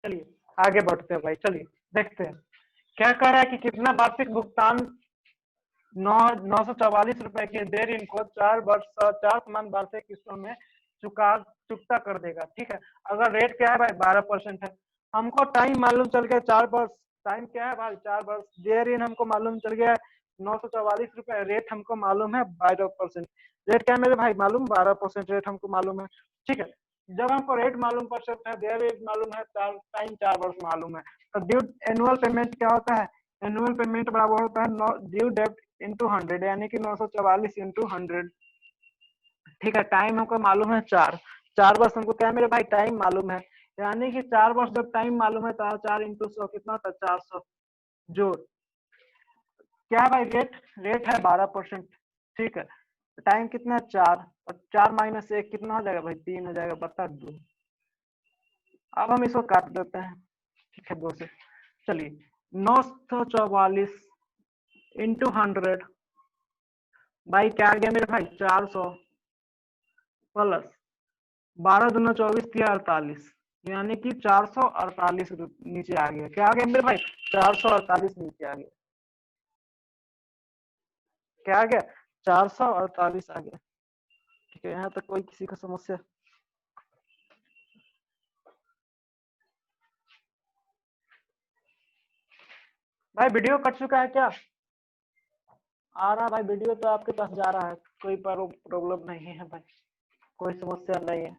चलिए आगे बढ़ते हैं भाई, चलिए देखते हैं क्या कह रहा है कि कितना वार्षिक भुगतान 944 रुपए के देर इनको 4 समान वार्षिक किस्तों में चुकता कर देगा। ठीक है, अगर रेट क्या है भाई 12% है, हमको टाइम मालूम चल गया 4 वर्ष, टाइम क्या है भाई 4 वर्ष, देर इन हमको मालूम चल गया 944 रुपए, रेट हमको मालूम है 12%, रेट क्या है मेरे भाई मालूम 12% रेट हमको मालूम है। ठीक है, जब हमको रेट मालूम पड़ सकता है, देर रेट मालूम है, टाइम 4 वर्ष मालूम है, तो ड्यू एनुअल पेमेंट क्या होता है, एनुअल पेमेंट बराबर होता है ड्यू डेट इंटू 100, यानी कि 944 इंटू 100। ठीक है, टाइम हमको मालूम है 4 वर्ष हमको क्या है मेरे भाई टाइम मालूम है, यानी कि 4 वर्ष जब टाइम मालूम है तो 4 इंटू 100 कितना था 400, जो क्या है भाई रेट है 12%। ठीक है, टाइम कितना है 4, और 4 - 1 कितना हो जाएगा भाई 3 हो जाएगा, बता 2। अब हम इसको काट देते हैं। ठीक है 2 से, चलिए 944 इंटू 100 भाई क्या आ गया मेरे भाई 400 प्लस 12 दूना 24 किया 48, यानी कि 448 नीचे आ गया। क्या आ गया मेरे भाई 448 नीचे आ गया। क्या आ गया 448 आ गया। ठीक है, यहाँ तक कोई किसी का समस्या? भाई वीडियो कट चुका है क्या? आ रहा भाई वीडियो तो आपके पास जा रहा है, कोई प्रॉब्लम नहीं है भाई, कोई समस्या नहीं है।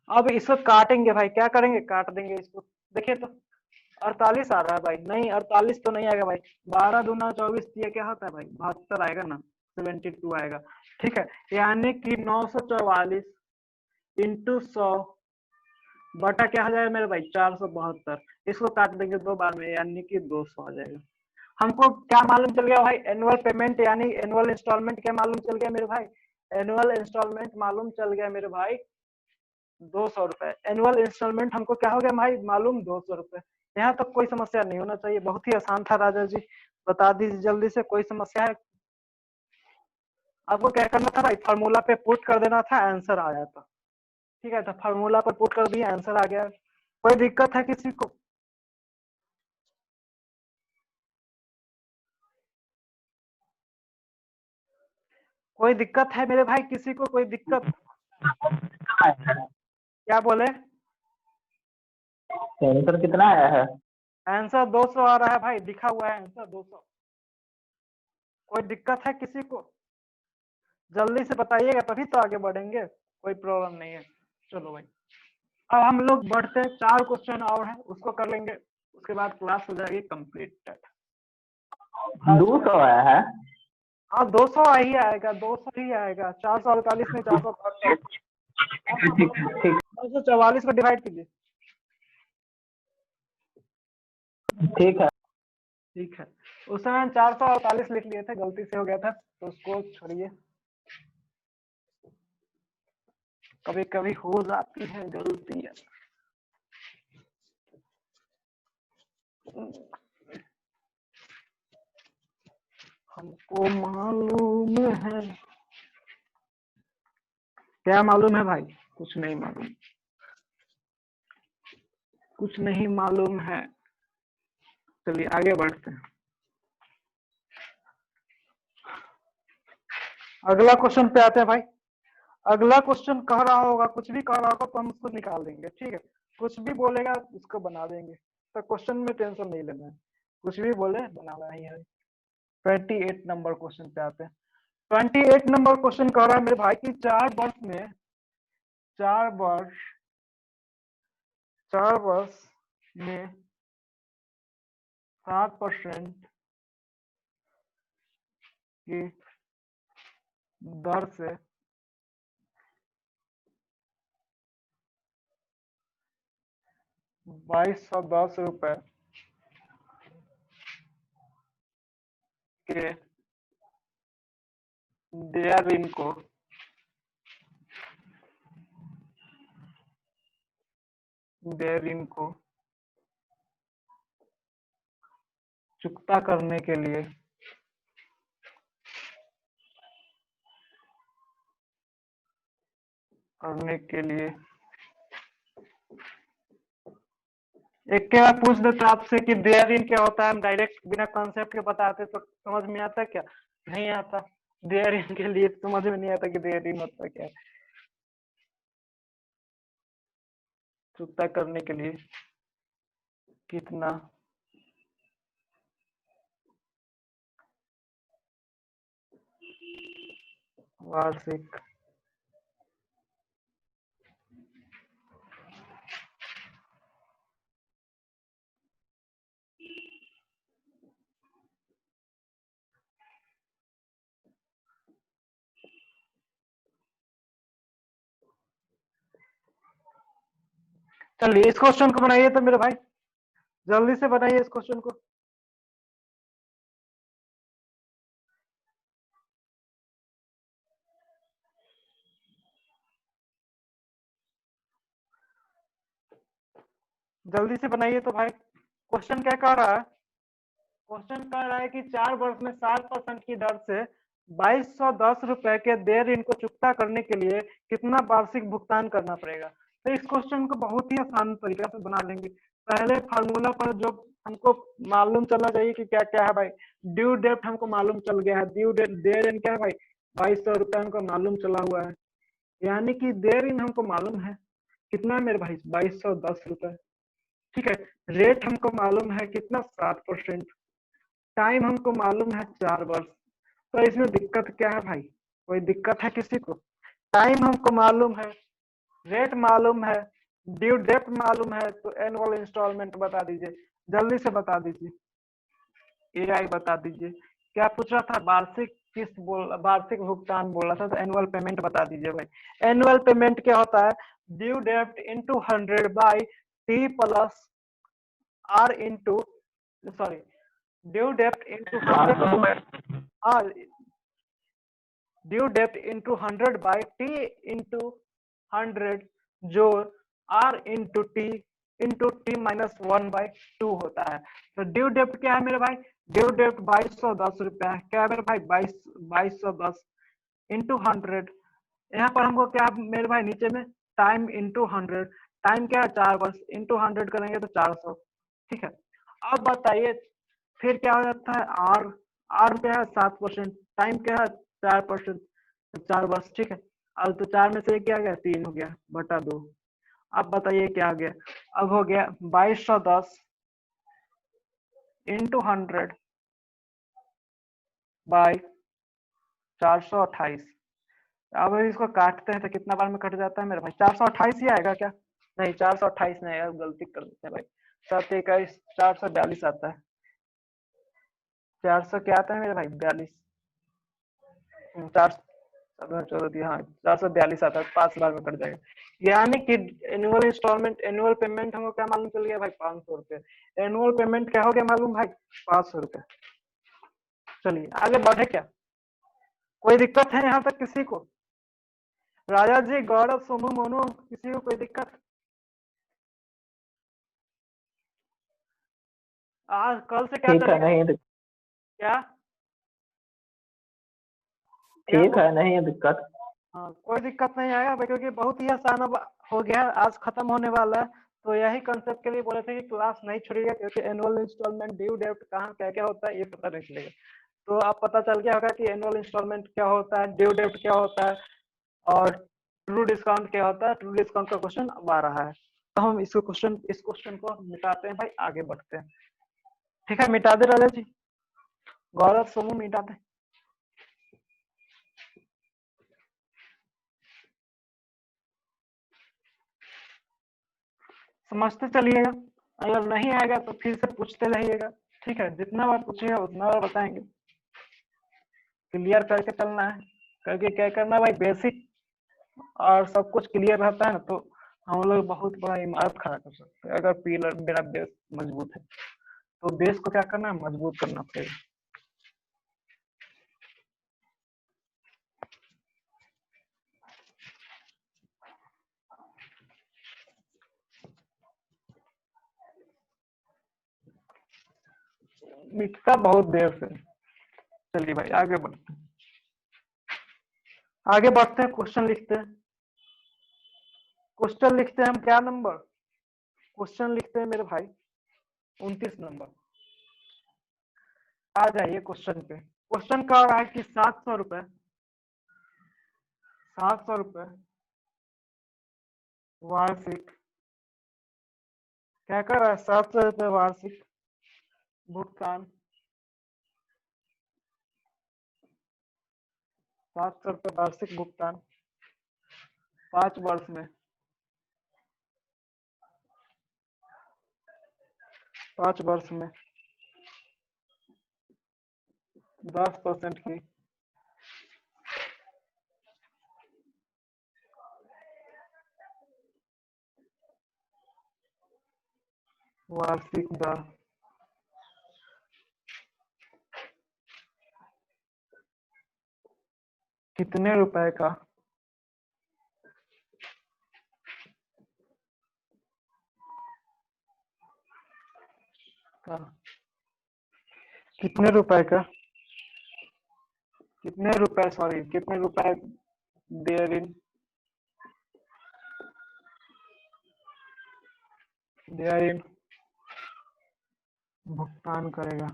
अब इसको काटेंगे भाई, क्या करेंगे काट देंगे इसको। देखिए तो 48 आ रहा है भाई, नहीं 48 तो नहीं आएगा भाई, 12 दूना 24 ये क्या होता है भाई 72 आएगा ना, 72 आएगा। ठीक है, यानी कि 944 इंटू 100 बटा क्या हो जाएगा मेरे भाई 472, इसको काट देंगे 2 बार में, यानी कि 200 आ जाएगा। हमको क्या मालूम चल गया भाई एनुअल पेमेंट, यानी एनुअल इंस्टॉलमेंट क्या मालूम चल गया मेरे भाई, एनुअल इंस्टॉलमेंट मालूम चल गया मेरे भाई 200 रुपए। एनुअल इंस्टॉलमेंट हमको क्या हो गया भाई मालूम 200 रुपए। यहाँ तक कोई समस्या नहीं होना चाहिए, बहुत ही आसान था राजा जी, बता दीजिए जल्दी से, कोई समस्या है? आपको क्या करना था भाई फार्मूला पे पुट कर देना था, आंसर आ जाता। ठीक है, तो फार्मूला पर पुट कर दिया, आंसर आ गया। कोई दिक्कत है किसी को? कोई दिक्कत है मेरे भाई किसी को, कोई दिक्कत? क्या बोले? आंसर कितना आया है? आंसर 200 आ रहा है भाई, लिखा हुआ है आंसर 200। कोई दिक्कत है किसी को? जल्दी से बताइएगा तभी तो आगे बढ़ेंगे, कोई प्रॉब्लम नहीं है। चलो भाई अब हम लोग बढ़ते हैं, 4 क्वेश्चन और है उसको कर लेंगे, उसके बाद क्लास हो जाएगी कंप्लीट। 200 आया है? हाँ 200 ही आएगा, 200 ही आएगा, 448 में 472, ठीक 244 को डिवाइड कीजिए। ठीक है। ठीक है, उस समय हम 448 लिख लिए थे, गलती से हो गया था, तो उसको छोड़िए, कभी कभी हो जाती है गलतियां। हमको मालूम है, क्या मालूम है भाई? कुछ नहीं मालूम, कुछ नहीं मालूम है। चलिए आगे बढ़ते हैं, अगला क्वेश्चन पे आते हैं भाई। अगला क्वेश्चन कह रहा होगा, कुछ भी कह रहा होगा तो हम उसको निकाल देंगे। ठीक है, कुछ भी बोलेगा उसको बना देंगे, तो क्वेश्चन में टेंशन नहीं लेना है, कुछ भी बोले बनाना ही है। 28 नंबर क्वेश्चन पे आते हैं। 28 नंबर क्वेश्चन कह रहा है मेरे भाई की 4 वर्ष में, 4 वर्ष, 4 वर्ष में 7% की दर से 2210 रुपए के देय ऋण को चुकता करने के लिए एक के बाद पूछ देते आपसे कि देयर इन क्या होता है, हम डायरेक्ट बिना कॉन्सेप्ट के बताते तो समझ में आता क्या? नहीं आता। देयर इन के लिए समझ में नहीं आता कि देयर इन होता क्या है। चुकता करने के लिए कितना वार्षिक चलिए इस क्वेश्चन को बनाइए तो मेरे भाई, जल्दी से बनाइए इस क्वेश्चन को। जल्दी से बनाइए तो भाई। क्वेश्चन क्या कह रहा है? क्वेश्चन कह रहा है कि 4 वर्ष में 7% की दर से 2210 रुपए के देय ऋण को चुकता करने के लिए कितना वार्षिक भुगतान करना पड़ेगा। तो इस क्वेश्चन को बहुत ही आसान तरीका से बना लेंगे। पहले फार्मूला पर जो हमको मालूम चलना चाहिए कि क्या क्या है भाई। ड्यू डेट हमको मालूम चल गया है, ड्यू डेट देय ऋण क्या है भाई, 2200 रुपए हमको मालूम चला हुआ है। यानी कि देय ऋण हमको मालूम है कितना है मेरे भाई, 2210 रुपए। ठीक है। रेट हमको मालूम है कितना, 7%। टाइम हमको मालूम है 4 वर्ष। तो इसमें दिक्कत क्या है भाई, कोई दिक्कत है किसी को? टाइम हमको मालूम है, रेट मालूम है, ड्यू डेट मालूम है, तो एनुअल इंस्टॉलमेंट बता दीजिए, जल्दी से बता दीजिए। एआई बता दीजिए। क्या पूछ रहा था, वार्षिक किस्त बोल, वार्षिक भुगतान बोल रहा था, तो एनुअल पेमेंट बता दीजिए भाई। एनुअल पेमेंट क्या होता है, due date into 100 by T plus R into, sorry, due date into 100, due date into 100 by T into 100 जो आर इंटू टी माइनस 1/2 होता है। तो ड्यू डेट क्या है मेरे भाई, ड्यू डेट 2210 रुपया है। क्या है मेरे भाई, 2210 इंटू 100। यहाँ पर हमको क्या मेरे भाई, नीचे में टाइम इंटू 100, टाइम क्या है 4 वर्ष, इंटू 100 करेंगे तो 400। ठीक है। अब बताइए फिर क्या हो जाता है, आर, आर क्या है 7%, टाइम क्या है 4%, 4 वर्ष। ठीक है। अब तो 4 में से क्या गया, 3 हो गया बटा 2। अब बताइए क्या आ गया, अब हो गया 2210 इंटू 100 बाई 428। अब इसको काटते हैं तो कितना बार में कट जाता है मेरे भाई, 428 ही आएगा क्या? नहीं 428 नहीं यार, गलती कर देते हैं भाई। 7 21 442 आता है। 400 क्या आता है मेरे भाई, 42। 4 हाँ 442 आता है, 5 बार में कट जाएगा। यानी कि एनुअल इंस्टॉलमेंट, एनुअल पेमेंट हमको क्या मालूम चल गया भाई, 500 रुपये। एनुअल पेमेंट क्या हो गया मालूम भाई, 500 रुपये। चलिए आगे बढ़े क्या, कोई दिक्कत है यहाँ तक किसी को? राजा जी, गौरव, सोनू, मोनू, किसी को कोई दिक्कत? आज कल से क्या ठीक है, चलेगा? नहीं क्या क्या ठीक है, नहीं है दिक्कत। हाँ कोई दिक्कत नहीं आएगा भाई, क्योंकि बहुत ही आसान अब हो गया है, आज खत्म होने वाला है। तो यही कंसेप्ट के लिए बोले थे कि क्लास नहीं छोड़िएगा, क्योंकि एनुअल इंस्टॉलमेंट, ड्यू डेट कहाँ क्या क्या होता है ये पता नहीं चलेगा। तो आप पता चल गया होगा कि एनुअल इंस्टॉलमेंट क्या होता है, ड्यू डेट क्या होता है, और ट्रू डिस्काउंट क्या होता है। ट्रू डिस्काउंट का क्वेश्चन अब आ रहा है, तो हम इस क्वेश्चन को मिटाते हैं भाई, आगे बढ़ते हैं। ठीक है, मिटा दे राजा जी, गौरव सोमू मिटा दे। समझते चलिएगा, अगर नहीं आएगा तो फिर से पूछते रहिएगा। ठीक है, जितना बार पूछिएगा उतना बार बताएंगे। क्लियर करके चलना है, करके क्या करना है भाई, बेसिक और सब कुछ क्लियर रहता है ना, तो हम लोग बहुत बड़ा इमारत खड़ा कर सकते हैं। अगर पिलर मेरा बेस मजबूत है, तो बेस को क्या करना है, मजबूत करना पड़ेगा। मिटता बहुत देर से। चलिए भाई आगे बढ़ते हैं, आगे बढ़ते हैं, क्वेश्चन लिखते हैं। क्वेश्चन लिखते हैं हम, क्या नंबर क्वेश्चन लिखते हैं मेरे भाई, 29 नंबर। आ जाइए क्वेश्चन पे। क्वेश्चन कह रहा है कि 700 रुपए, 700 रुपए वार्षिक, क्या कर रहा है, 700 रुपए वार्षिक भुगतान, 700 रुपए वार्षिक भुगतान 5 वर्ष में, 5 वर्ष में 10% की वार्षिक दर कितने रुपए का कितने रुपए का, कितने रुपए, सॉरी कितने रुपए देयरिन, देयरिन भुगतान करेगा।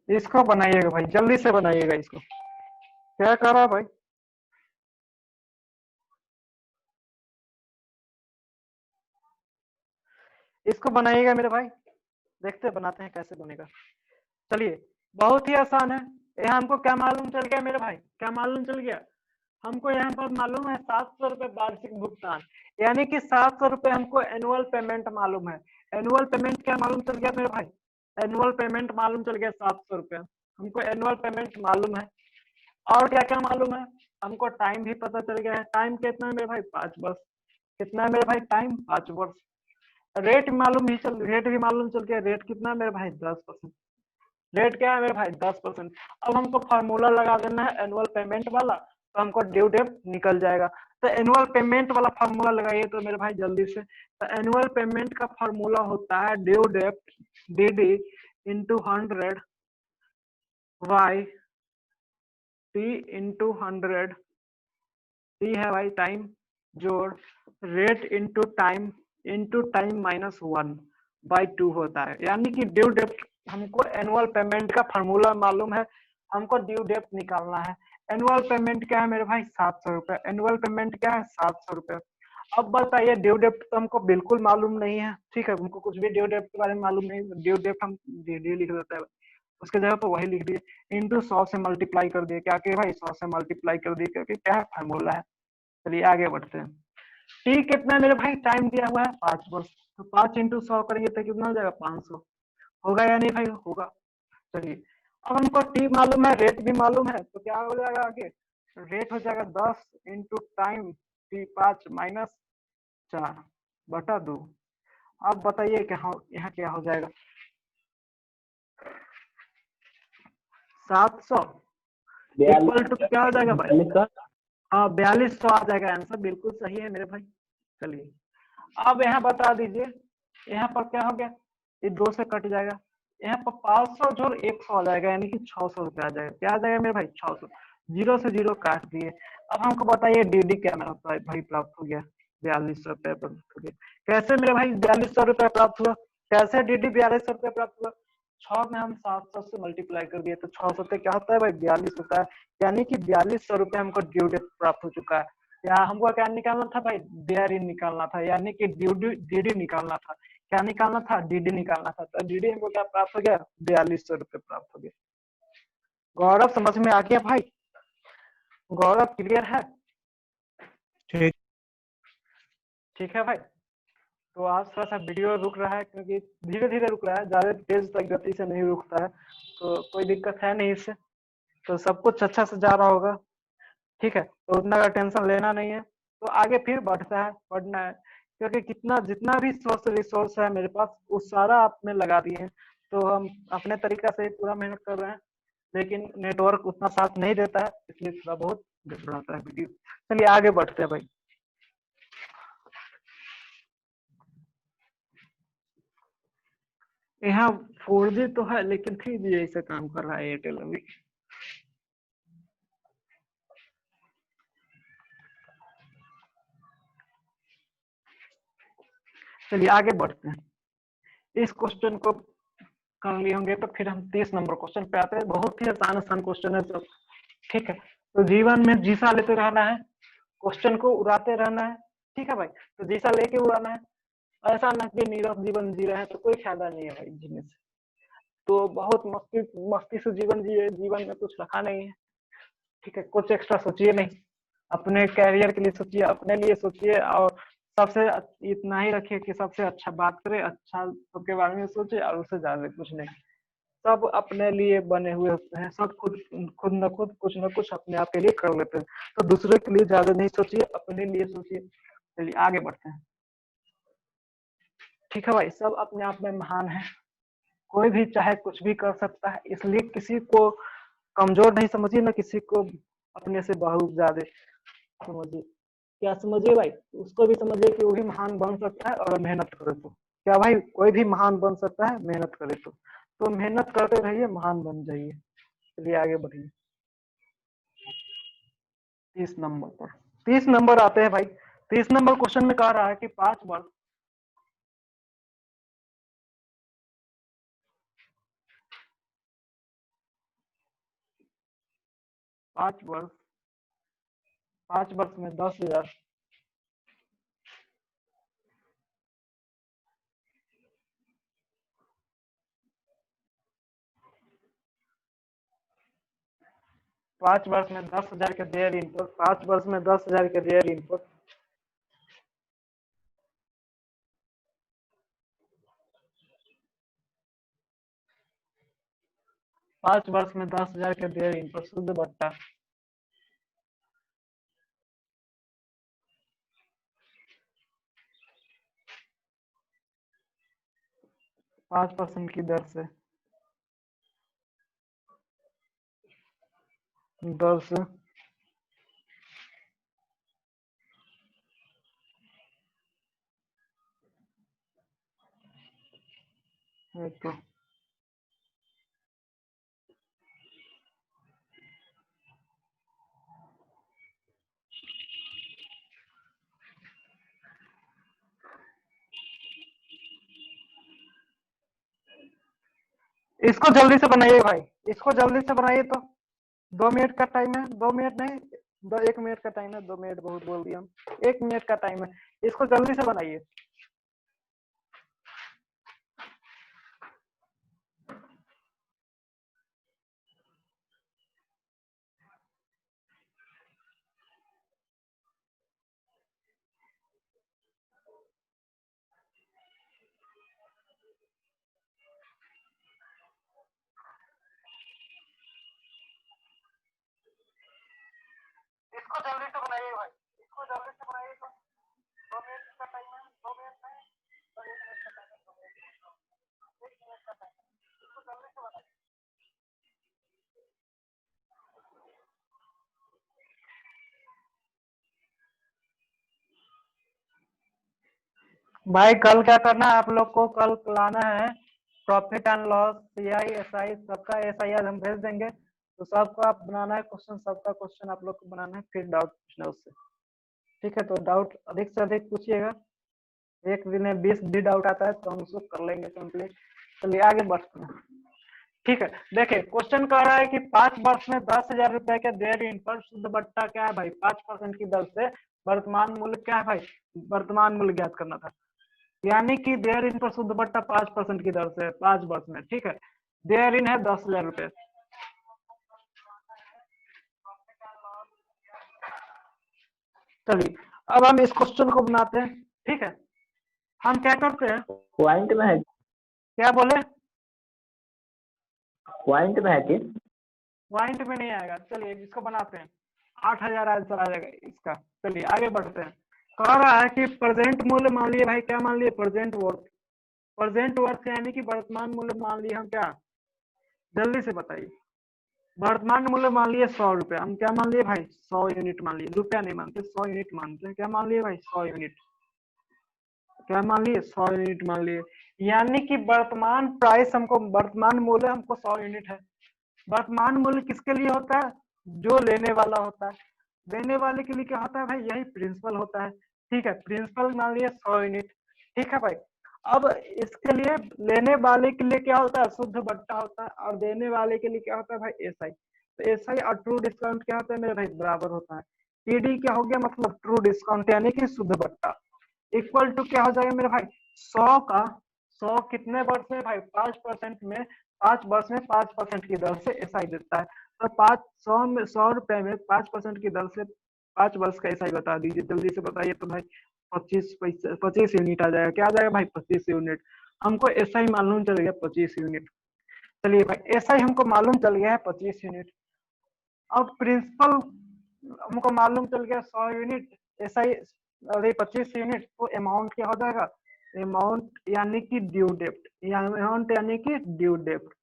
इसको बनाइएगा भाई, जल्दी से बनाइएगा इसको। क्या कर रहा है भाई, इसको बनाइएगा मेरे भाई, देखते बनाते हैं कैसे बनेगा। चलिए बहुत ही आसान है। यहाँ हमको क्या मालूम चल गया मेरे भाई, क्या मालूम चल गया, हमको यहाँ पर मालूम है 700 रुपए वार्षिक भुगतान, यानी कि 700 रुपए हमको एनुअल पेमेंट मालूम है। एनुअल पेमेंट क्या मालूम चल गया मेरे भाई, एनुअल पेमेंट मालूम चल गया 700 रुपए, हमको एनुअल पेमेंट मालूम है। और क्या क्या मालूम है, हमको टाइम भी पता चल गया है। टाइम कितना है मेरे भाई, 5 वर्ष। कितना है मेरे भाई टाइम, 5 वर्ष। रेट मालूम भी चल, रेट भी मालूम चल गया, रेट कितना है मेरे भाई, 10%। रेट क्या है मेरे भाई, 10%। अब हमको फार्मूला लगा देना है एनुअल पेमेंट वाला, तो हमको ड्यू डेट निकल जाएगा। तो एनुअल पेमेंट वाला फार्मूला लगाइए तो मेरे भाई जल्दी से। तो एनुअल पेमेंट का फार्मूला होता है due date D into 100 Y T into 100, T है भाई टाइम, जोड़ रेट इंटू टाइम माइनस 1/2 होता है। यानी कि ड्यू डेट, हमको एनुअल पेमेंट का फार्मूला मालूम है, हमको ड्यू डेट निकालना है। एनुअल पेमेंट क्या है मेरे भाई, 700 रुपए। एनुअल पेमेंट क्या है, 700 रुपए। अब बताइए ड्यू डेट तो हमको बिल्कुल मालूम नहीं है, ठीक है, हमको कुछ भी ड्यू डेट के बारे में मालूम नहीं। ड्यू डेट हम डी लिख देते हैं, उसके जगह तो वही लिख दिए इंटू 100 से मल्टीप्लाई कर दिए। क्या कि भाई 100 से मल्टीप्लाई कर दिए, क्योंकि क्या है, फार्मूला है। चलिए आगे बढ़ते हैं। टी कितना है मेरे भाई, टाइम दिया हुआ है 5 वर्ष, तो 5 इंटू 100 करेंगे तो कितना हो जाएगा, 500। होगा या नहीं भाई, होगा। चलिए अब हमको टी मालूम है, रेट भी मालूम है, तो क्या हो जाएगा आगे, रेट हो जाएगा 10 इंटू टाइम टी 5 माइनस 4/2। अब बताइए क्या यहाँ क्या हो जाएगा, 700 इक्वल टू क्या हो जाएगा भाई, 42 हाँ 4200 आ जाएगा आंसर, बिल्कुल सही है मेरे भाई। चलिए अब यहाँ बता दीजिए, यहाँ पर क्या हो गया, ये 2 से कट जाएगा, यहाँ पर 500 जोड़ 100 आ जाएगा, यानी कि 600 रुपये आ जाएगा। क्या आ जाएगा मेरे भाई, 600। 0 से 0 काट दिए। अब हमको बताइए डीडी क्या मेरा भाई प्राप्त हो गया, 4200 रुपये प्राप्त हो गया। कैसे मेरे भाई 4200 रुपये प्राप्त हुआ, कैसे डीडी 4200 रुपये प्राप्त हुआ, 6 में हम 700 से मल्टीप्लाई कर दिए तो 600 पे क्या होता है भाई, 42 होता है। यानी कि 4200 रुपये हमको ड्यू डेट प्राप्त हो चुका है। यहाँ हमको क्या निकालना था भाई, देयरिन निकालना था, यानी कि डीडी निकालना था। क्या निकालना था, डीडी निकालना था। तो डीडी हमको क्या प्राप्त हो गया, 4200 रुपये प्राप्त हो गया। गौरव समझ में आ गया भाई, गौरव क्लियर है, ठीक ठीक है भाई। तो आज थोड़ा सा वीडियो रुक रहा है, क्योंकि धीरे धीरे रुक रहा है, ज्यादा तेज तक गति से नहीं रुकता है, तो कोई दिक्कत है नहीं इससे, तो सब कुछ अच्छा से जा रहा होगा, ठीक है। तो उतना टेंशन लेना नहीं है, तो आगे फिर बढ़ता है, बढ़ना है, क्योंकि कितना जितना भी सोर्स रिसोर्स है मेरे पास वो सारा आपने लगा दिए हैं। तो हम अपने तरीका से पूरा मेहनत कर रहे हैं, लेकिन नेटवर्क उतना साथ नहीं देता है, इसलिए थोड़ा बहुत गड़बड़ाता है वीडियो। चलिए आगे बढ़ते हैं भाई। यहाँ 4G तो है, लेकिन 3G ऐसे काम कर रहा है एयरटेल अभी। चलिए आगे बढ़ते हैं। इस क्वेश्चन को कर लिए होंगे तो फिर हम 30 नंबर क्वेश्चन पे आते हैं। बहुत ही आसान क्वेश्चन है सब, ठीक है। तो जीवन में जीसा लेते रहना है, क्वेश्चन को उड़ाते रहना है, ठीक है भाई। तो जीसा लेके उड़ाना है, ऐसा ना कि नीरव जीवन जी रहे हैं तो कोई फायदा नहीं है भाई जीने से। तो बहुत मस्ती मस्ती से जीवन जिए, जीवन में कुछ रखा नहीं है, ठीक है। कुछ एक्स्ट्रा सोचिए नहीं, अपने कैरियर के लिए सोचिए, अपने लिए सोचिए, और सबसे इतना ही रखिए कि सबसे अच्छा बात करे, अच्छा सबके बारे में सोचे, और उससे ज्यादा कुछ नहीं। सब अपने लिए बने हुए होते हैं, सब खुद खुद न खुद कुछ न कुछ अपने आप के लिए कर लेते हैं। तो दूसरे के लिए ज्यादा नहीं सोचिए, अपने लिए सोचिए। चलिए आगे बढ़ते हैं, ठीक है भाई। सब अपने आप में महान है, कोई भी चाहे कुछ भी कर सकता है, इसलिए किसी को कमजोर नहीं समझिए, ना किसी को अपने से बहुत ज्यादा समझिए। क्या समझिए भाई, उसको भी समझिए कि वो भी महान बन सकता है अगर मेहनत करे तो। क्या भाई, कोई भी महान बन सकता है मेहनत करे तो मेहनत करते रहिए, महान बन जाइए। चलिए आगे बढ़िए 30 नंबर पर। 30 नंबर आते हैं भाई। 30 नंबर क्वेश्चन में कह रहा है कि 5 वर्ष 5 वर्ष 5 वर्ष में 10,000 5 वर्ष में 10,000 के देयर इनपुट, 5 वर्ष में 10,000 के देयर इनपुट, 5 वर्ष में 10,000 के देयर इनपुट शुद्ध बट्टा 5% की दर से तो इसको जल्दी से बनाइए भाई, इसको जल्दी से बनाइए। तो 2 मिनट का टाइम है, 2 मिनट नहीं, 1 मिनट का टाइम है। 2 मिनट बहुत बोल दिया हम, 1 मिनट का टाइम है, इसको जल्दी से बनाइए। इसको जल्दी से बनाइए भाई, इसको जल्दी से बनाइए। तो 2 मिनट का टाइम है, 2 मिनट नहीं, 1 मिनट का टाइम है, 1 मिनट का टाइम है, इसको जल्दी से बनाइए। भाई कल क्या करना है आप लोग को, कल लाना है profit and loss, CI SI सबका एसआईआर हम भेज देंगे। तो सबको आप बनाना है क्वेश्चन, सबका क्वेश्चन आप लोग को बनाना है, फिर डाउट पूछना है उससे, ठीक है। तो डाउट अधिक से अधिक पूछिएगा, एक दिन में 20 भी डाउट आता है तो हम उसको कर लेंगे कंप्लीट। चलिए आगे बढ़ते हैं, ठीक है। देखिए क्वेश्चन कह रहा है कि 5 वर्ष में 10,000 रुपए के देयर इन पर शुद्ध बट्टा क्या है भाई, 5% की दर से वर्तमान मूल्य क्या है भाई, वर्तमान मूल्य ज्ञात करना था। यानी कि देयर इन पर शुद्ध बट्टा 5% की दर से 5 वर्ष में, ठीक है। देयर इन है 10,000 रुपए। चलिए अब हम इस क्वेश्चन को बनाते हैं, ठीक है। हम क्या करते हैं, पॉइंट में है, क्या बोले, पॉइंट में है कि पॉइंट में नहीं आएगा। चलिए इसको बनाते हैं, 8,000 आंसर आ जाएगा इसका। चलिए आगे बढ़ते हैं। कह रहा है कि प्रेजेंट मूल्य मान लिए भाई, क्या मान लिए, प्रेजेंट वर्थ। प्रेजेंट वर्थ यानी कि वर्तमान मूल्य मान लिए हम, क्या जल्दी से बताइए। वर्तमान मूल्य मान लिए 100 रुपए, हम क्या मान लिए भाई, 100 यूनिट मान लिए, रुपया नहीं मानते, 100 यूनिट मानते हैं। क्या मान लिए भाई, 100 यूनिट। क्या मान लिए, 100 यूनिट मान लिए। यानी कि वर्तमान प्राइस हमको, वर्तमान मूल्य हमको 100 यूनिट है। वर्तमान मूल्य किसके लिए होता है, जो लेने वाला होता है। देने वाले के लिए क्या होता है भाई, यही प्रिंसिपल होता है, ठीक है। प्रिंसिपल मान लिया 100 यूनिट, ठीक है भाई। अब इसके लिए लेने वाले के लिए क्या होता है, शुद्ध बट्टा होता है, और देने वाले के लिए क्या होता है भाई, एसआई। तो एसआई और ट्रू डिस्काउंट क्या होता है मेरे भाई, बराबर होता है। टीडी क्या हो गया, मतलब ट्रू डिस्काउंट यानी कि शुद्ध बट्टा, इक्वल टू क्या हो जाएगा मेरे भाई, 100 का 100 कितने वर्ष में भाई, 5% में, 5 वर्ष में 5% की दर से एसआई देता है। तो 500 में 100 रुपए में 5% की दर से 5 वर्ष का एसआई बता दीजिए, जल्दी से बताइए। तो भाई 25 यूनिट आ जाएगा, क्या आ जाएगा भाई, 25 यूनिट। हमको एसआई मालूम चल गया 25 यूनिट। चलिए भाई, एसआई हमको मालूम चल गया है 25 यूनिट। अब प्रिंसिपल हमको मालूम चल गया 100 यूनिट, एसआई अरे 25 यूनिट। तो अमाउंट क्या हो जाएगा, अमाउंट यानी कि ड्यू डेप्ट, अमाउंट यानी कि ड्यू डेप्ट।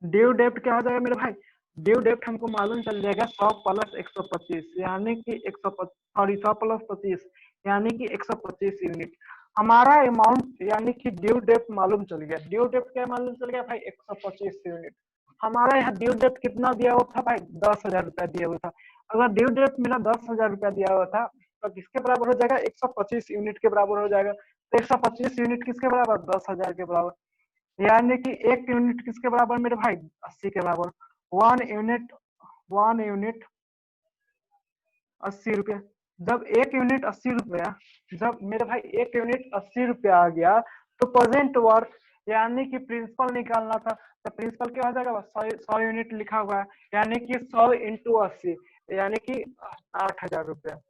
ड्यू डेप्ट क्या हो जाएगा मेरे भाई, ड्यू डेप्ट हमको मालूम चल जाएगा 100 प्लस 125 यानी कि 100 प्लस 25 यानी कि 125 यूनिट। हमारा अमाउंट यानी कि ड्यू डेप्ट मालूम चल गया। ड्यू डेप्ट क्या मालूम चल गया भाई, 125 यूनिट। हमारा यहाँ ड्यू डेप्ट कितना दिया हुआ था भाई, 10,000 रुपया दिया हुआ था। अगर ड्यू डेप्ट मेरा 10,000 रुपया दिया हुआ था, तो किसके बराबर हो जाएगा, 125 यूनिट के बराबर हो जाएगा। तो 125 यूनिट किसके बराबर, 10,000 के बराबर। यानी कि 1 यूनिट किसके बराबर मेरे भाई, 80 के बराबर। 1 यूनिट 80 रुपया। जब 1 यूनिट 80 रुपया, जब मेरे भाई 1 यूनिट 80 रुपया आ गया, तो प्रेजेंट वर्क यानी कि प्रिंसिपल निकालना था। तो प्रिंसिपल क्या हो जाएगा, 100 यूनिट लिखा हुआ है, यानी कि 100 इंटू 80 यानी कि 8,000 रुपया।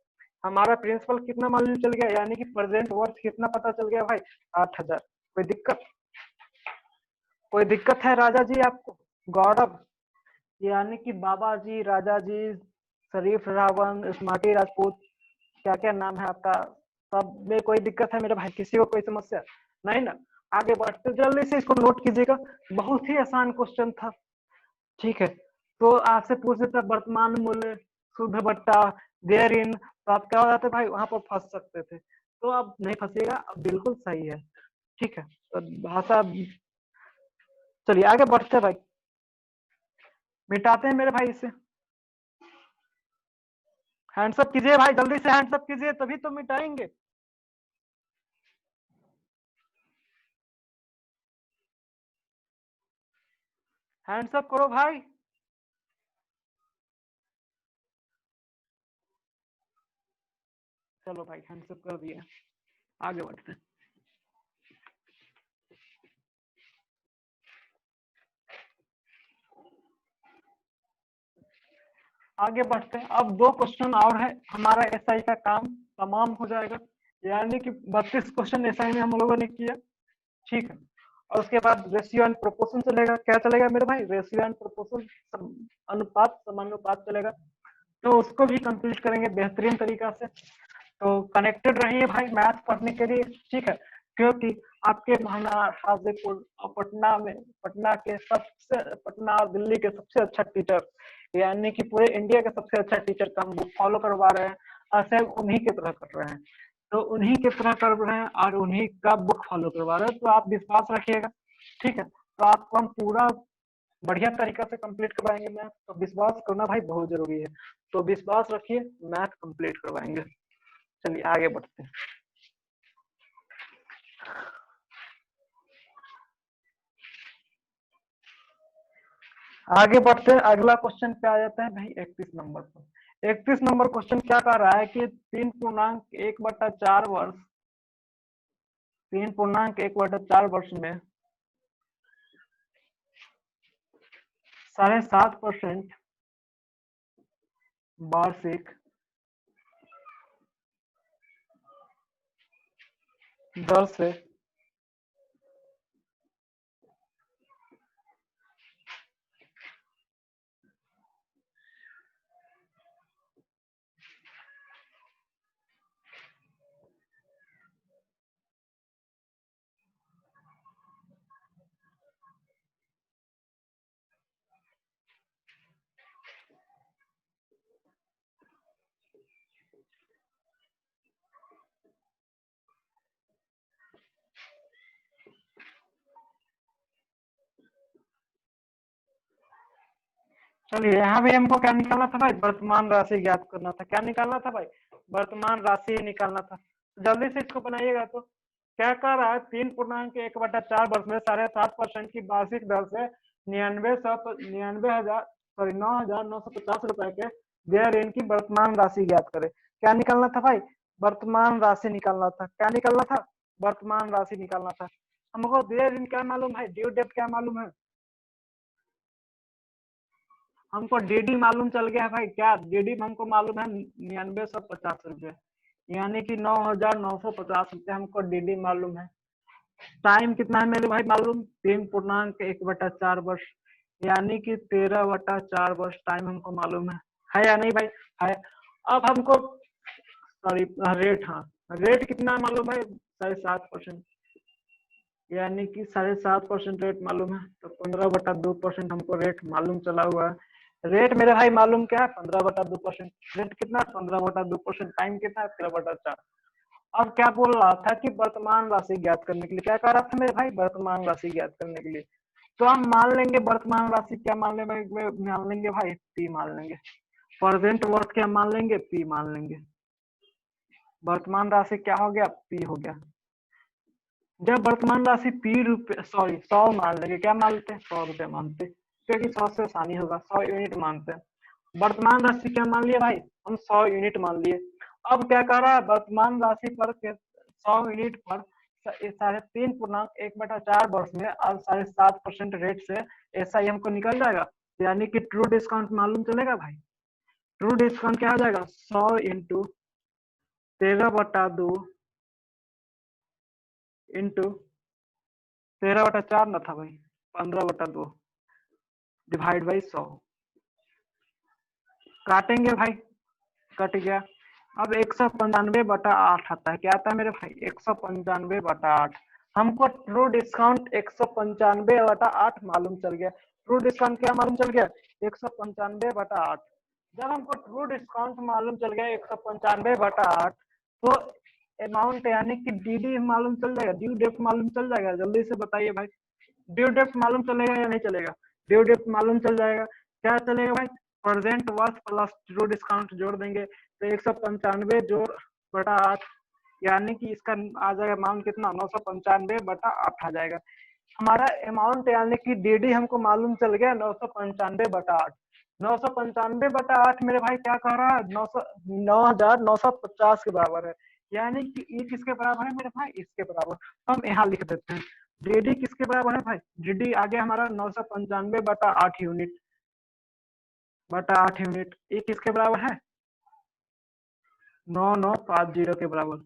हमारा प्रिंसिपल कितना मालूम चल गया, यानी कि प्रेजेंट वर्क कितना पता चल गया भाई, 8,000। कोई दिक्कत, कोई दिक्कत है राजा जी आपको, गौरव यानी कि बाबा जी, राजा जी, शरीफ रावण, स्मार्टी राजपूत, क्या क्या नाम है आपका, सब में कोई दिक्कत है मेरे भाई, किसी को कोई समस्या नहीं ना। आगे बढ़ते जल्दी से इसको नोट कीजिएगा, बहुत ही आसान क्वेश्चन था। ठीक है, तो आपसे पूछ देता वर्तमान मूल्य, शुद्ध बट्टा, देयर इन, तो आप क्या हो जाते भाई, वहां पर फंस सकते थे। तो अब नहीं फंसिएगा, अब बिल्कुल सही है। ठीक है, तो भाषा, चलिए आगे बढ़ते भाई, मिटाते हैं मेरे भाई इसे। हैंड्सअप कीजिए भाई, जल्दी से हैंड्सअप कीजिए, तभी तो मिटाएंगे। हैंड्सअप करो भाई। चलो भाई, हैंड्सअप कर दिया, आगे बढ़ते हैं। आगे बढ़ते हैं, अब 2 क्वेश्चन और है, हमारा एसआई का काम तमाम हो जाएगा। यानी कि 32 क्वेश्चन एसआई में हम लोगों ने किया। ठीक है, और उसके बाद रेशियो एंड प्रोपोर्शन चलेगा। क्या चलेगा मेरे भाई, रेशियो एंड प्रोपोर्शन, अनुपात समानुपात चलेगा। तो उसको भी कंप्लीट करेंगे बेहतरीन तरीका से। तो कनेक्टेड रहिए भाई मैथ पढ़ने के लिए। ठीक है, क्योंकि आपके महाना हाजीपुर और पटना में, पटना के सबसे, पटना और दिल्ली के सबसे अच्छा टीचर, यानी कि पूरे इंडिया के सबसे अच्छा टीचर का हम फॉलो करवा रहे हैं, और सेम उन्हीं की तरह कर रहे हैं। तो उन्हीं की तरह कर रहे हैं और उन्हीं का बुक फॉलो करवा रहे हैं, तो आप विश्वास रखिएगा। ठीक है, तो आपको हम पूरा बढ़िया तरीका से कंप्लीट करवाएंगे मैथ, तो विश्वास करना भाई बहुत जरूरी है। तो विश्वास रखिए, मैथ कंप्लीट करवाएंगे। चलिए आगे बढ़ते हैं। आगे बढ़ते हैं, अगला क्वेश्चन पे आ जाते हैं भाई 31 नंबर पर। 31 नंबर क्वेश्चन क्या कह रहा है कि 3.1/4 वर्ष, 3.1/4 वर्ष में 7.5% वार्षिक दर से चलिए यहाँ भी हमको क्या निकालना था भाई, वर्तमान राशि ज्ञात करना था। क्या निकालना था भाई, वर्तमान राशि निकालना था। जल्दी से इसको बनाइएगा। तो क्या कर रहा है 3.1/4 वर्ष में 7.5% की वार्षिक दर से 9,950 रुपए के व्यय ऋण की वर्तमान राशि ज्ञात करे। क्या निकालना था भाई? वर्तमान राशि निकालना था। क्या निकालना था? वर्तमान राशि निकालना था। हमको व्यय ऋण क्या मालूम है? ड्यू डेट क्या मालूम है? हमको डीडी मालूम चल गया है भाई। क्या डीडी हमको मालूम है? 9950 रुपये, यानी कि 9,950 रुपये हमको डीडी मालूम है। टाइम कितना है मेरे भाई मालूम? 3.1/4 वर्ष, यानी कि 13/4 वर्ष टाइम हमको मालूम है या नहीं भाई? है। अब हमको सॉरी रेट, हाँ रेट कितना मालूम है? 7.5%, यानी कि 7.5% रेट मालूम है। तो 15/2% हमको रेट मालूम चला हुआ है। रेट मेरे भाई मालूम क्या है? 15/2%। रेट कितना? 15/2%। टाइम कितना है? 13/4। अब क्या बोल रहा था कि वर्तमान राशि ज्ञात करने के लिए, क्या कह रहा था मेरे भाई? वर्तमान राशि ज्ञात करने के लिए। तो हम मान लेंगे वर्तमान राशि क्या मान लेंगे भाई? पी मान लेंगे। प्रेजेंट वर्थ क्या मान लेंगे? पी मान लेंगे। वर्तमान राशि क्या हो गया? पी हो गया। जब वर्तमान राशि पी रुपए 100 मान लेंगे। क्या मानते हैं? 100 रुपए मानते, क्योंकि 100 से आसानी होगा। 100 यूनिट मानते हैं। वर्तमान राशि क्या मान लिए भाई? हम 100 यूनिट मान लिए। अब क्या कह रहा है? वर्तमान राशि पर 100 यूनिट पर 3.1/4 वर्ष में अब 7.5% रेट से ऐसा ही हमको निकल जाएगा, यानी कि ट्रू डिस्काउंट मालूम चलेगा भाई। ट्रू डिस्काउंट क्या आ जाएगा? 100 इंटू 13/2 इंटू 13/4 ना था भाई, 15/2 डिवाइड बाई 100। काटेंगे भाई, कट गया। अब 195/8 आता है। क्या आता है मेरे भाई? 195/8। हमको ट्रू डिस्काउंट 195/8 मालूम चल गया। ट्रू डिस्काउंट क्या मालूम चल गया? 195/8। जब हमको ट्रू डिस्काउंट मालूम चल गया 195/8, तो अमाउंट यानी कि डीडी मालूम चल जाएगा, ड्यू डेट मालूम चल जाएगा। जल्दी से बताइए भाई, ड्यू डेट मालूम चलेगा या नहीं चलेगा? ड्यू डेट मालूम चल जाएगा। क्या चलेगा भाई? Present worth plus true discount जोड़ देंगे तो 195 जोड़ बटा 8, यानी कि इसका आ जाएगा अमाउंट कितना? 995/8 आ जाएगा हमारा अमाउंट, यानी कि डीडी हमको मालूम चल गया 995/8। 995/8 मेरे भाई क्या कह रहा है? 9,950 के बराबर है, यानी कि ये किसके बराबर है मेरे भाई? इसके बराबर। हम यहाँ लिख देते हैं डीडी किसके बराबर है भाई? डीडी आ गया हमारा 995/8 यूनिट बटा 8 यूनिट। ये किसके बराबर है? 9950 के बराबर।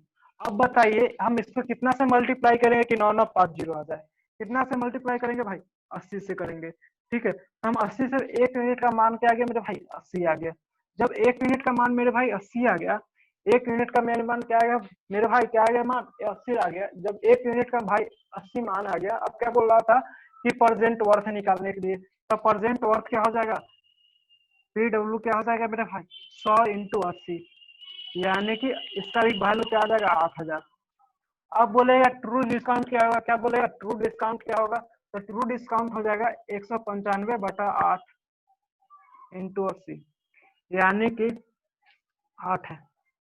अब बताइए हम इसको कितना से मल्टीप्लाई करेंगे कि 9950 आ जाए? कितना से मल्टीप्लाई करेंगे भाई? 80 से करेंगे। ठीक है, हम 80 से 1 यूनिट का मान क्या आ गया मेरे भाई? 80 आ गया। जब 1 यूनिट का मान मेरे भाई 80 आ गया, 1 यूनिट का मेरे मान क्या आ गया मेरे भाई? क्या आ गया मान? 80 आ गया। जब 1 यूनिट का भाई 80 मान आ गया, अब क्या बोल रहा था कि प्रेजेंट वर्थ निकालने के लिए, तो प्रेजेंट वर्थ क्या हो जाएगा? पीडब्ल्यू क्या हो जाएगा मेरे भाई? 100 इंटू 80, यानी कि इसका भी वैल्यू क्या आ जाएगा? 8,000। अब बोलेगा ट्रू डिस्काउंट क्या होगा? क्या बोलेगा? ट्रू डिस्काउंट क्या होगा? तो ट्रू डिस्काउंट हो जाएगा 195/8 इंटू 80, यानी कि 8 है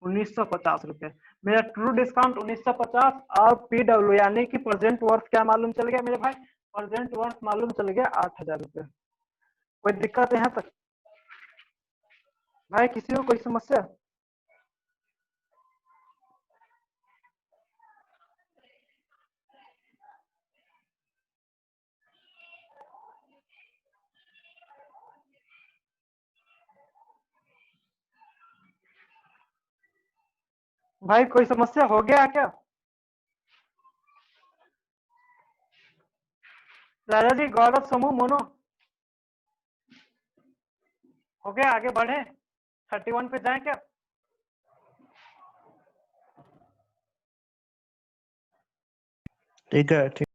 1950 रुपए। मेरा ट्रू डिस्काउंट 1950 और पीडब्ल्यू यानी कि प्रेजेंट वर्थ क्या मालूम चल गया मेरे भाई? प्रेजेंट वर्थ मालूम चल गया 8,000 रुपए। कोई दिक्कत यहाँ तक भाई? किसी को कोई समस्या? भाई कोई समस्या हो गया क्या? राजा जी, गौरव, समूह, मोनो हो गया? आगे बढ़े? 31 पे जाए क्या? ठीक है, ठीक।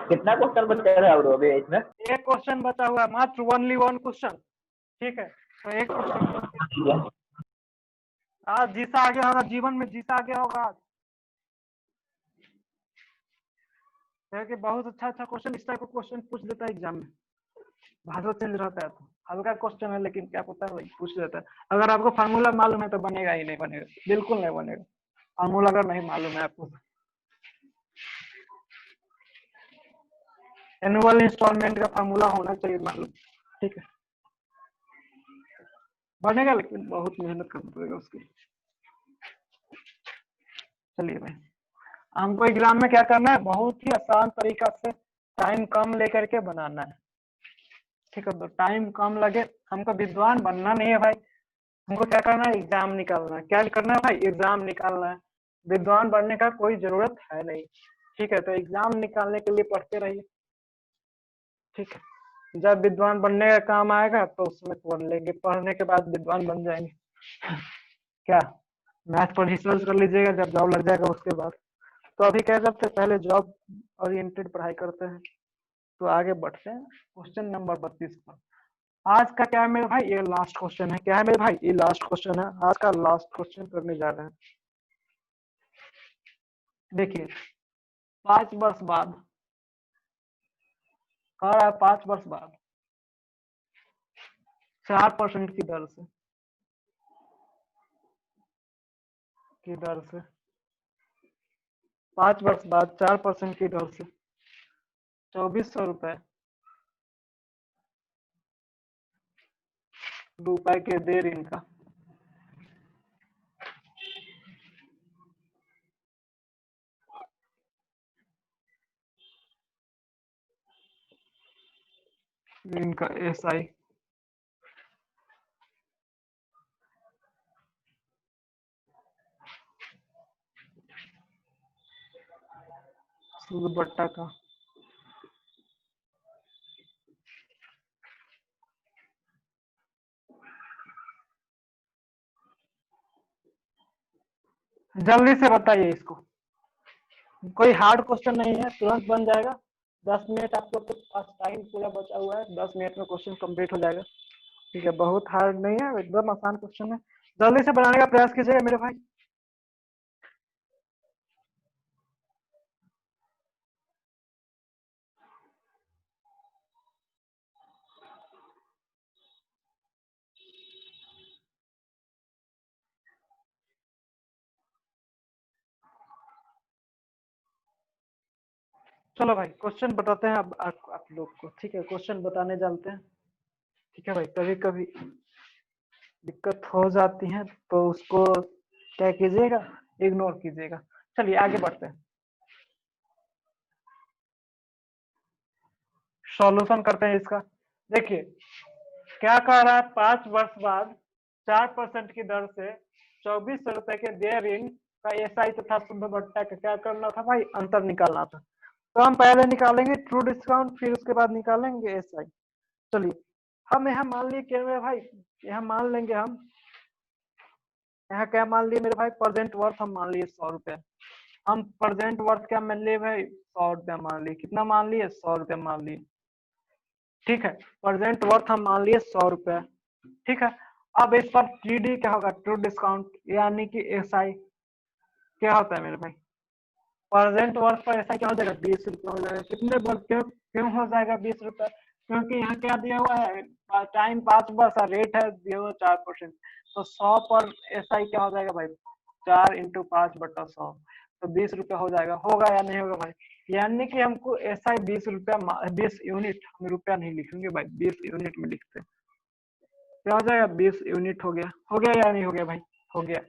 कितना क्वेश्चन बच रहा है अभी इसमें? एक क्वेश्चन बचा हुआ है, मात्र ओनली 1 क्वेश्चन। ठीक है, तो एक क्वेश्चन आज जीसा आ गया होगा, जीवन में जीसा आ गया होगा आज, कि बहुत अच्छा अच्छा क्वेश्चन इस टाइप का क्वेश्चन पूछ देता है एग्जाम में। भाषा चेंज रहता है तो हल्का क्वेश्चन है, लेकिन क्या पता है भाई पूछ देता है। अगर आपको फार्मूला मालूम है तो बनेगा ही नहीं? बनेगा, बिल्कुल नहीं बनेगा। फार्मूला अगर नहीं मालूम है आपको, एनुअल इंस्टॉलमेंट का फार्मूला होना चाहिए मालूम, ठीक है। बनेगा लेकिन बहुत मेहनत करना पड़ेगा उसके लिए। चलिए भाई, हमको एग्जाम में क्या करना है, बहुत ही आसान तरीका से टाइम कम लेकर के बनाना है, ठीक है। तो टाइम कम लगे, हमको विद्वान बनना नहीं है भाई, हमको क्या करना है, एग्जाम निकालना है। क्या करना है भाई, एग्जाम निकालना है। विद्वान बनने का कोई जरूरत है नहीं, ठीक है। तो एग्जाम निकालने के लिए पढ़ते रहिए, ठीक है। जब विद्वान बनने का काम आएगा तो उसमें पढ़ लेंगे, पढ़ने के बाद विद्वान बन जाएंगे। क्या मैथ पर रिसर्च कर लीजिएगा, जब जॉब लग जाएगा उसके बाद। तो अभी क्या करते हैं, पहले जॉब ओरिएंटेड पढ़ाई करते हैं। तो आगे बढ़ते हैं क्वेश्चन नंबर 32 पर। आज का क्या है मेरे भाई, ये लास्ट क्वेश्चन है। क्या है मेरे भाई, ये लास्ट क्वेश्चन है, आज का लास्ट क्वेश्चन करने जा रहे हैं। देखिए 5 वर्ष बाद, कह रहा है 5 वर्ष बाद 4% की दर से, 5 वर्ष बाद 4% की दर से 2400 रुपए के दे ऋण का SI सूद बट्टा का जल्दी से बताइए इसको, कोई हार्ड क्वेश्चन नहीं है, तुरंत बन जाएगा। 10 मिनट आप लोग के पास टाइम पूरा बचा हुआ है, 10 मिनट में क्वेश्चन कंप्लीट हो जाएगा, ठीक है। बहुत हार्ड नहीं है, एकदम आसान क्वेश्चन है, जल्दी से बनाने का प्रयास कीजिएगा मेरे भाई। चलो भाई क्वेश्चन बताते हैं अब आप लोग को, ठीक है। क्वेश्चन बताने जानते हैं, ठीक है भाई। कभी कभी दिक्कत हो जाती है तो उसको क्या कीजिएगा, इग्नोर कीजिएगा। चलिए आगे बढ़ते हैं, सॉल्यूशन करते हैं इसका। देखिए क्या कह रहा है, 5 वर्ष बाद 4% की दर से 2400 रुपए के देय ऋण का SI तथा शुद्ध बट्टा का क्या करना था भाई, अंतर निकालना था। तो हम पहले निकालेंगे ट्रू डिस्काउंट, फिर उसके बाद निकालेंगे SI। चलिए हम यहाँ मान लिए क्या मेरे भाई, यहाँ मान लेंगे हम, यहाँ क्या मान लिए मेरे भाई, प्रेजेंट वर्थ हम मान लिए 100 रुपया। हम प्रेजेंट वर्थ क्या मान लिए भाई, 100 रुपया मान लिए। कितना मान लिए, 100 रुपया मान लिए, ठीक है। प्रेजेंट वर्थ हम मान लिए 100 रुपया, ठीक है। अब इस पर TD क्या होगा, ट्रू डिस्काउंट, यानी कि SI क्या होता है मेरे भाई, प्रेजेंट वर्थ पर SI क्या हो जाएगा, 20 रुपया हो जाएगा। कितने वर्ष, क्यों हो जाएगा 20 रुपया, क्योंकि यहाँ क्या दिया हुआ है, टाइम 5 वर्ष, रेट है दिया हुआ 4%। तो 100 पर SI क्या हो जाएगा भाई, 4 × 5/100, तो 20 रुपया हो जाएगा। होगा या नहीं होगा भाई, यानी कि हमको SI 20 रुपया, 20 यूनिट, हम रुपया नहीं लिखेंगे भाई, 20 यूनिट में लिखते हैं। क्या हो जाएगा, 20 यूनिट हो गया। हो गया या नहीं हो गया भाई, हो गया।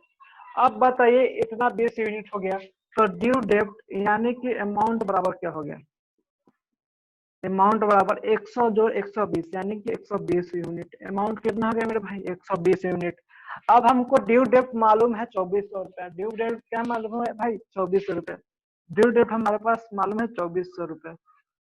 अब बताइए इतना 20 यूनिट हो गया, तो ड्यू डेब्ट यानी कि अमाउंट बराबर क्या हो गया, अमाउंट बराबर 100 जोड़ 120 यानी कि 120 यूनिट। अमाउंट कितना हो गया मेरे भाई, 120 यूनिट। अब हमको ड्यू डेब्ट मालूम है 2400 रुपया, ड्यू डेब्ट क्या मालूम है भाई, 2400 रुपया। ड्यू डेब्ट हमारे पास मालूम है 2400 रुपया,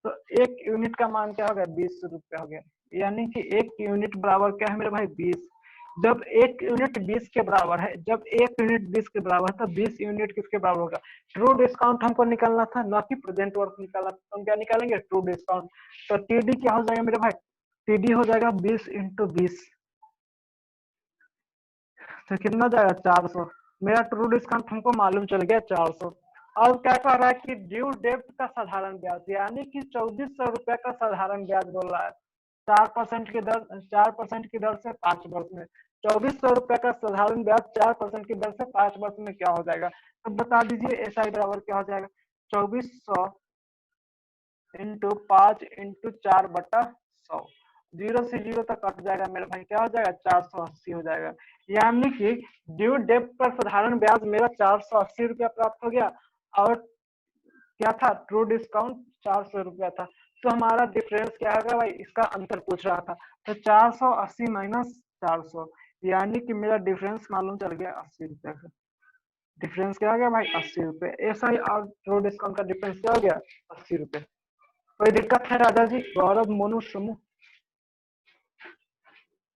तो 1 यूनिट का मान क्या हो गया, 20 रुपया हो गया। यानी कि 1 यूनिट बराबर क्या है मेरे भाई, 20। जब 1 यूनिट 20 के बराबर है, जब 1 यूनिट 20 के बराबर है, तो 20 यूनिट किसके बराबर होगा, ट्रू डिस्काउंट हमको निकालना था, ना कि प्रेजेंट वर्थ निकालना था। हम क्या निकालेंगे, ट्रू डिस्काउंट। तो TD क्या हो जाएगा मेरे भाई, TD हो जाएगा 20 × 20, तो कितना जाएगा, 400। मेरा ट्रू डिस्काउंट हमको मालूम चल गया 400। अब क्या कर रहा है कि ड्यू डेब्ट का साधारण ब्याज, यानी कि 2400 रुपया का साधारण ब्याज बोल रहा है, 4% की दर से 5 वर्ष में। ₹2400 का साधारण ब्याज 4% की दर से 5 वर्ष में क्या हो जाएगा? तो बता दीजिए SI बराबर क्या हो जाएगा? 2400 इंटू 5 इंटू 4/100, 0 से 0 तक कट जाएगा मेरे भाई, क्या हो जाएगा? 480 हो जाएगा। यानी कि ड्यू डेट पर साधारण ब्याज मेरा 480 रुपया प्राप्त हो गया और क्या था? ट्रू डिस्काउंट 400 रुपया था। तो हमारा डिफरेंस क्या होगा भाई? इसका अंतर पूछ रहा था, तो 480 माइनस 400, यानी कि मेरा डिफरेंस मालूम चल गया 80 रुपया का। डिफरेंस क्या हो गया भाई? 80 रुपये। SI और ट्रू डिस्काउंट का डिफरेंस क्या हो गया? 80 रुपये। कोई दिक्कत है राजा जी? गौरव, मोनू, समूह,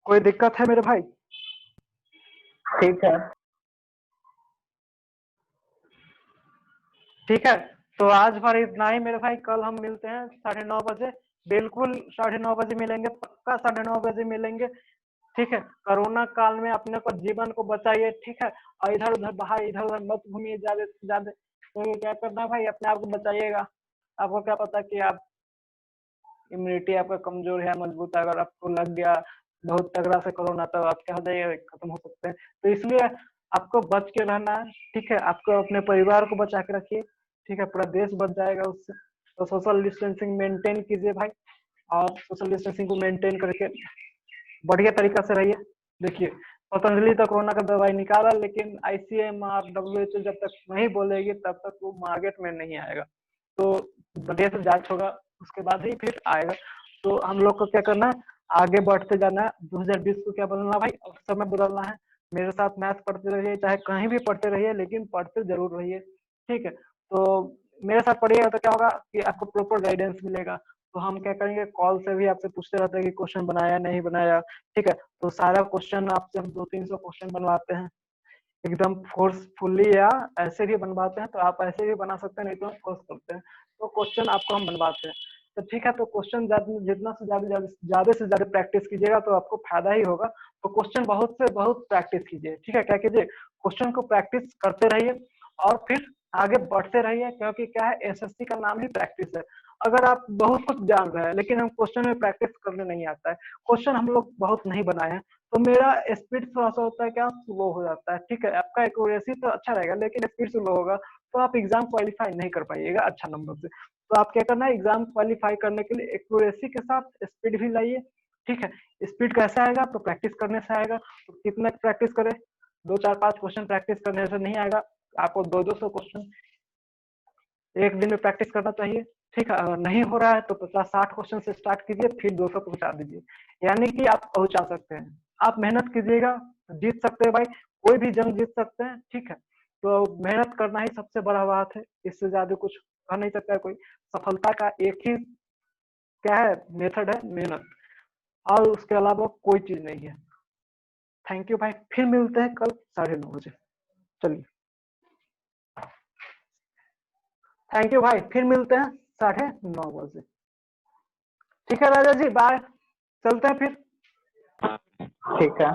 कोई दिक्कत है मेरे भाई? ठीक है। ठीक है, तो आज भर इतना ही मेरे भाई। कल हम मिलते हैं 9:30 बजे, बिल्कुल 9:30 बजे मिलेंगे, पक्का 9:30 बजे मिलेंगे। ठीक है, कोरोना काल में अपने को जीवन को बचाइए। ठीक है, और इधर उधर बाहर इधर उधर मत घूमिए ज्यादा से ज्यादा। तो क्या करना भाई? अपने आप को बचाइएगा। आपको क्या पता कि आप इम्यूनिटी आपका कमजोर है, मजबूत है, अगर आपको लग गया बहुत तगड़ा से कोरोना तो आप क्या हो जाइए? खत्म हो सकते हैं। तो इसलिए आपको बच के रहना है। ठीक है, आपको अपने परिवार को बचा के रखिए। ठीक है, पूरा देश बच जाएगा उससे। तो सोशल डिस्टेंसिंग मेंटेन कीजिए भाई, और सोशल डिस्टेंसिंग को मेंटेन करके बढ़िया तरीका से रहिए। देखिए, पतंजलि तो कोरोना का दवाई निकाला, लेकिन ICMR WHO जब तक नहीं बोलेगी तब तक वो मार्केट में नहीं आएगा। तो बढ़िया से जांच होगा, उसके बाद ही फिर आएगा। तो हम लोग को क्या करना है? आगे बढ़ते जाना है। 2020 को क्या बदलना भाई? अब समय बदलना है। मेरे साथ मैथ पढ़ते रहिए, चाहे कहीं भी पढ़ते रहिए, लेकिन पढ़ते जरूर रहिए। ठीक है, तो मेरे साथ पढ़िएगा तो क्या होगा कि आपको प्रॉपर गाइडेंस मिलेगा। तो हम क्या करेंगे, कॉल से भी आपसे पूछते रहते हैं कि क्वेश्चन बनाया नहीं बनाया। ठीक है, तो सारा क्वेश्चन आपसे हम 200-300 क्वेश्चन बनवाते हैं, एकदम फोर्सफुली, या ऐसे भी बनवाते हैं। तो आप ऐसे भी बना सकते हैं, नहीं तो हम फोर्स करते हैं। तो क्वेश्चन आपको हम बनवाते हैं। तो ठीक है, तो क्वेश्चन जितना से ज्यादा से ज्यादा प्रैक्टिस कीजिएगा तो आपको फायदा ही होगा। तो क्वेश्चन बहुत से बहुत प्रैक्टिस कीजिए। ठीक है, क्या कीजिए? क्वेश्चन को प्रैक्टिस करते रहिए और फिर आगे बढ़ते रहिए, क्योंकि क्या है, SSC का नाम ही प्रैक्टिस है। अगर आप बहुत कुछ जान रहे हैं लेकिन हम क्वेश्चन में प्रैक्टिस करने नहीं आता है, क्वेश्चन हम लोग बहुत नहीं बनाए हैं, तो मेरा स्पीड थोड़ा सा होता है क्या, स्लो हो जाता है। ठीक है, आपका एक्यूरेसी तो अच्छा रहेगा लेकिन स्पीड स्लो होगा, तो आप एग्जाम क्वालिफाई नहीं कर पाइएगा अच्छा नंबर से। तो आप क्या करना है, एग्जाम क्वालिफाई करने के लिए एक्यूरेसी के साथ स्पीड भी लाइए। ठीक है, स्पीड कैसे आएगा? तो प्रैक्टिस करने से आएगा। तो कितना प्रैक्टिस करें? 2 4 5 क्वेश्चन प्रैक्टिस करने से नहीं आएगा, आपको 200 क्वेश्चन एक दिन में प्रैक्टिस करना चाहिए। ठीक है, अगर नहीं हो रहा है तो 50-60 क्वेश्चन से स्टार्ट कीजिए, फिर 200 पहुंचा दीजिए, यानी कि आप पहुंचा सकते हैं। आप मेहनत कीजिएगा तो जीत सकते हैं भाई, कोई भी जंग जीत सकते हैं। ठीक है, तो मेहनत करना ही सबसे बड़ा बात है, इससे ज्यादा कुछ कर नहीं सकता है कोई। सफलता का एक ही क्या है, मेथड है, मेहनत, और उसके अलावा कोई चीज नहीं है। थैंक यू भाई, फिर मिलते हैं कल 9:30 बजे। चलिए, थैंक यू भाई, फिर मिलते हैं 9:30 बजे। ठीक है राजा जी, बाय, चलते हैं फिर। ठीक है।